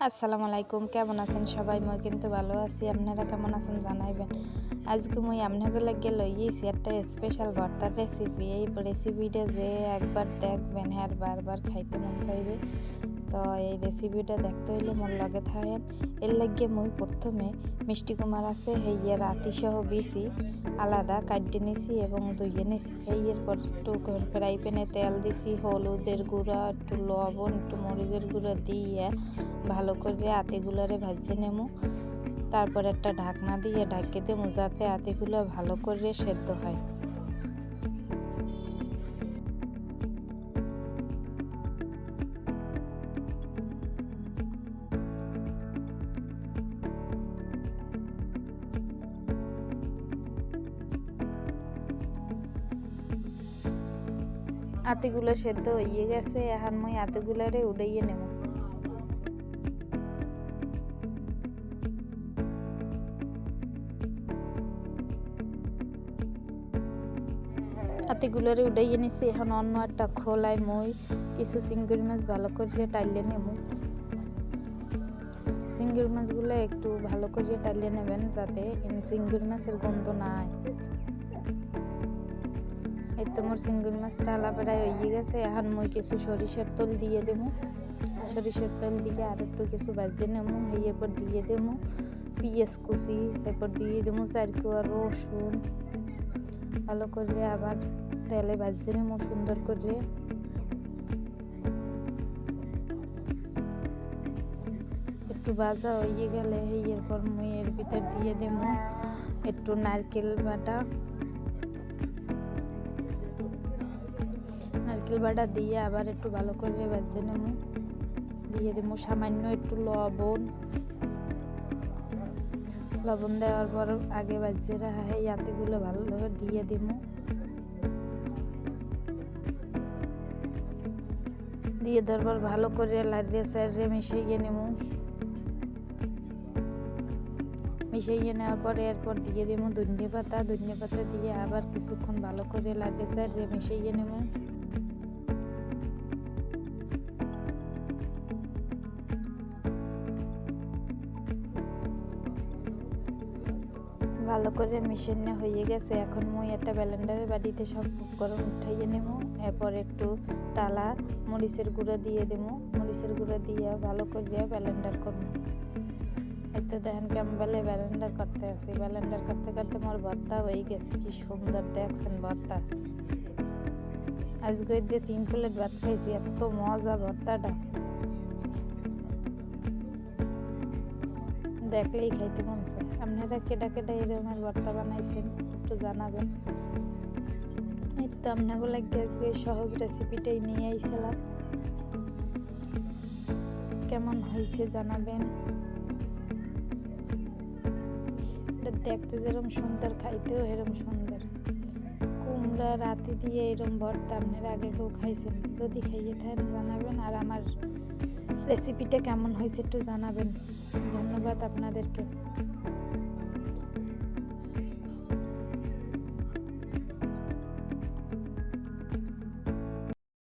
আসসালামু আলাইকুম, কেমন আছেন সবাই? মই কিন্তু ভালো আছি। আপনারা কেমন আছেন জানাইবেন। আজকে মই আপনাদের লাগিয়ে লইয়েছি একটা স্পেশাল ভর্তার রেসিপি। এই রেসিপিটা যে একবার দেখবেন হ্যাঁ বারবার খাইতে মন চাইবে। তো এই রেসিপিটা দেখতে হইলে মোর লগে থাকেন। এর লাগিয়ে মই প্রথমে মিষ্টি কুমার আছে হেইয়ের রাতিসহ বিছি আলাদা কাটতে নিছি এবং ধুইয়ে নিছি। হেইয়ের পর একটু ফ্রাই প্যানে তেল দিছি, হলুদের গুঁড়া, একটু লবণ, একটু মরিচের গুঁড়া দিয়ে ভালো করে আতিগুলোরে ভাজে নেবো। তারপর একটা ঢাকনা দিয়ে ঢাকে দেবো যাতে আতিগুলো ভালো করে সেদ্ধ হয়। আতিগুলো সেদ্ধ হয়ে গেছে, এখন মই আতিগুলোরে উড়াইয়ে নেব। আতিগুলোরে উড়াইয়ে নিছি। এখন অন্য একটা খোলায় মই কিছু চিংড়ি মাছ ভালো করে টাইলে নেব। চিংড়ি মাছগুলো একটু ভালো করে টাইলে নেবেন যাতে চিংড়ি মাছের গন্ধ না হয়। এই তো মোর চিংড়ি মাছ টালা প্রায় হয়ে গেছে। এখন মই কিছু সরিষার তেল দিয়ে দেবো। সরিষার তেল দিয়ে আর একটু কিছু ভাজে নেবো। এরপর দিয়ে দেবো পেঁয়াজ কুচি, এরপর দিয়ে দেবো 4 কোয়া রসুন। ভালো করে আবার তেলে ভাজে নেবো সুন্দর করে। একটু ভাজা হয়ে গেলে এরপর মই এর ভিতর দিয়ে দেবো একটু নারকেল বাটা দিয়ে আবার একটু ভালো করে ভেজে নেব। দিয়ে দেবো সামান্য একটু লবণ দেওয়ার পর আগে ভেজে রাখা এই আতিগুলো ভালো দিয়ে দেব। দিয়ে তারপর ভালো করে লাড়িয়ে চাড়িয়ে মিশিয়ে নেব। মিশিয়ে নেওয়ার পরে এরপর দিয়ে দেবো ধনিয়া পাতা দিয়ে আবার কিছুক্ষণ ভালো করে লাড়িয়ে চাড়িয়ে মিশিয়ে নেব। ভালো করে মিশানো হয়ে গেছে। এখন মই একটা ব্লেন্ডারের বাটিতে সব উপকরণ উঠাইয়ে নেব। এরপর একটু টালা মরিচের গুঁড়ো দিয়ে দেবো। মরিচের গুঁড়ো দিয়ে ভালো করে ব্লেন্ডার করব। এতে দেখেন কেমন ব্লেন্ডার করতে আছি। ব্লেন্ডার করতে করতে মোর ভর্তা হয়ে গেছে। কি সুন্দর দেখছেন ভর্তা। আজকে দিয়ে 3 প্লেট ভাত খাইছি, এত মজা ভর্তাটা, দেখলেই খাইতে মন চায়। আপনারা কেডা এরকমের ভর্তা বানাইছেন একটু জানাবেন। এই তো আপনাকে লাগে আজকে সহজ রেসিপিটাই নিয়ে আইছিলাম। কেমন হয়েছে জানাবেন। এটা দেখতে যেরকম সুন্দর, খাইতেও এরকম সুন্দর। কুমড়া রাতি দিয়ে এরকম ভর্তা আপনারা আগে কেউ খাইছেন? যদি খাইয়ে থাকেন জানাবেন। আর আমার রেসিপিটা কেমন হয়েছে একটু জানাবেন। ধন্যবাদ আপনাদেরকে।